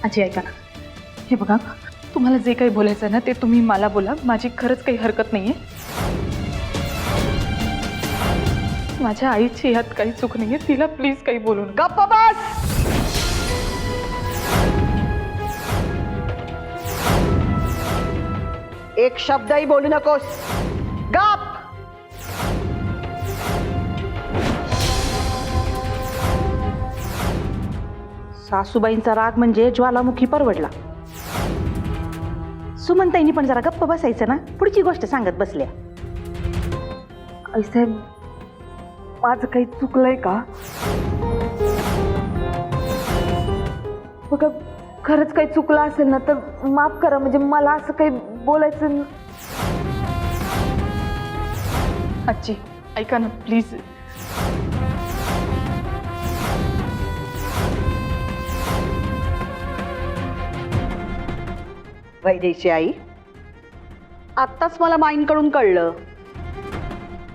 आजी ऐका ना, हे बघा तुम्हाला जे काही बोलायचं ना ते तुम्ही मला बोला, माझी खरंच काही हरकत नाहीये. माझ्या आईची यात काही चूक नाहीये, तिला प्लीज काही बोलू नका. गप्प बस. एक शब्दही बोलू नकोस. गप. सासूबाईंचा राग म्हणजे ज्वालामुखी परवडला. सुमनताईंनी पण जरा गप्प बसायचं ना, पुढची गोष्ट सांगत बसल्या. साहेब माझं काही चुकलंय का? बघा खरंच काही चुकलं असेल ना तर माफ करा, म्हणजे मला असं काही बोलायचं. आजी ऐका ना प्लीज. वैदेची आई, आत्ताच मला माईंकडून कळलं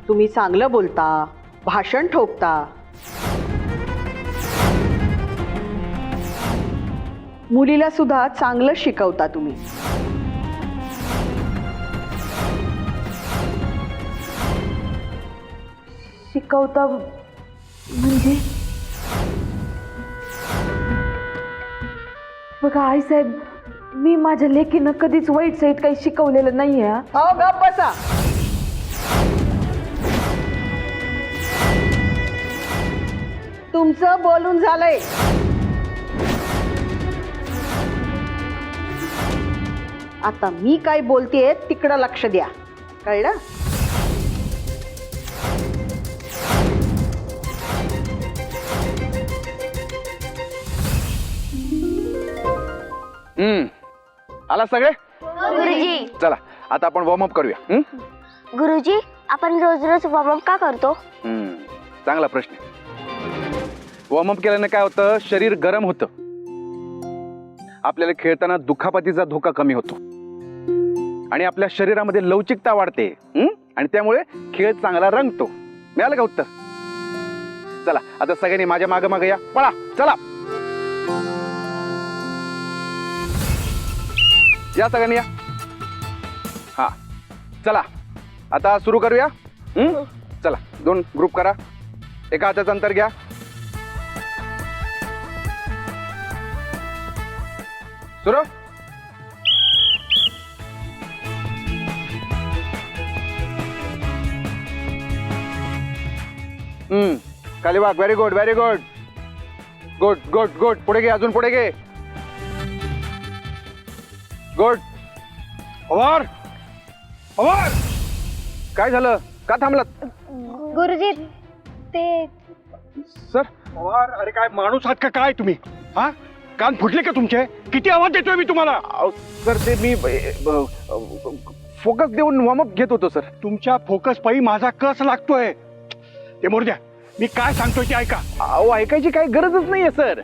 तुम्ही चांगलं बोलता, भाषण ठोकता, मुलीला सुद्धा चांगलं शिकवता तुम्ही. शिकवता म्हणजे? बघा आईसाहेब, मी माझ्या लेकीनं कधीच वाईट साईड काही शिकवलेलं नाहीये. अहो गप्प बसा. तुमचं बोलून झालंय. आता मी काय बोलतेय तिकडं लक्ष द्या, कळलं? आला सगळे? गुरुजी. चला आता आपण वॉर्मअप करूया. गुरुजी, आपण रोज रोज वॉर्मअप का करतो? चांगला प्रश्न. वॉर्मअप केल्याने काय होतं, शरीर गरम होतं, आपल्याला खेळताना दुखापतीचा धोका कमी होतो आणि आपल्या शरीरामध्ये लवचिकता वाढते आणि त्यामुळे खेळ चांगला रंगतो. मिळालं का उत्तर? चला आता सगळ्यांनी माझ्या मागे मागे या, पळा चला. या सगळ्यांनी या. हा चला आता सुरू करूया. चला 2 ग्रुप करा, एका हाताचं अंतर घ्या. सुरू. खाली वाघ. Very good very good. Good good good. पुढे घे, अजून पुढे घे. गुड. पवार पवार, काय झालं, का थांबलात? गुरुजी ते सर. पवार, अरे काय माणूस आहात का काय तुम्ही? हा, कान फुटले का तुमचे? किती आवाज देतोय मी तुम्हाला? सर ते मी फोकस देऊन वॉर्मअप घेत होतो सर. तुमच्या फोकस पायी माझा कस लागतोय. ते मोर द्या, मी काय सांगतोय ते ऐका. अहो ऐकायची काही गरजच नाहीये सर.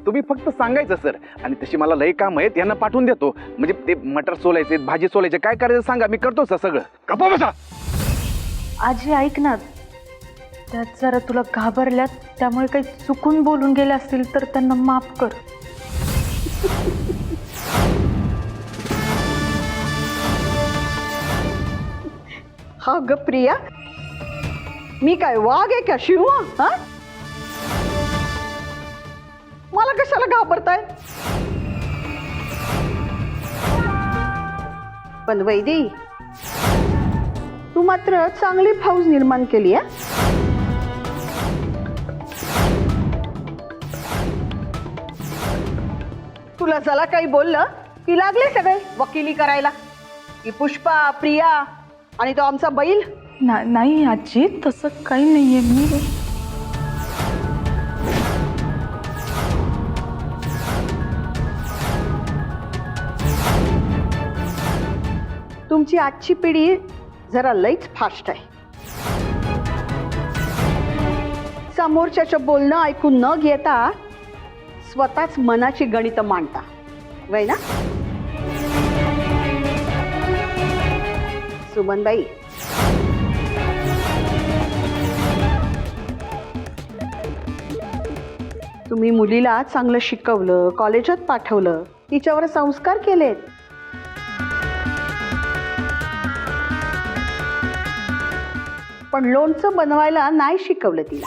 तुम्ही फक्त सांगायचं सर. आणि तशी मला लय काम आहेत, यांना पाठवून देतो. म्हणजे ते मटर सोलायचे, भाजी सोलायचे, काय करायचं सांगा, मी करतो सर सगळं. गप्पा बसा. आजी ऐक ना, त्यात जरा तुला घाबरल्यात, त्यामुळे काही चुकून बोलून गेले असतील तर त्यांना माफ कर. हा ग प्रिया, मी काय वाघ आहे का शिव? हा, मला कशाला घाबरताय? पण वैदी, तू मात्र चांगली फौज निर्माण केली आहे. तुला जरा काही बोललं की लागले सगळे वकिली करायला. की पुष्पा, प्रिया आणि तो आमचा बैल. नाही आजी, तसं काही नाहीये. मी तुमची आजची पिढी जरा लईच फास्ट आहे. समोरच्याचं बोलणं ऐकून न घेता स्वतःच मनाची गणितं मांडता, वय ना? सुमनबाई, तुम्ही मुलीला चांगलं शिकवलं, कॉलेजात पाठवलं, तिच्यावर संस्कार केलेत. पण लोणचं बनवायला नाही शिकवलं तिला.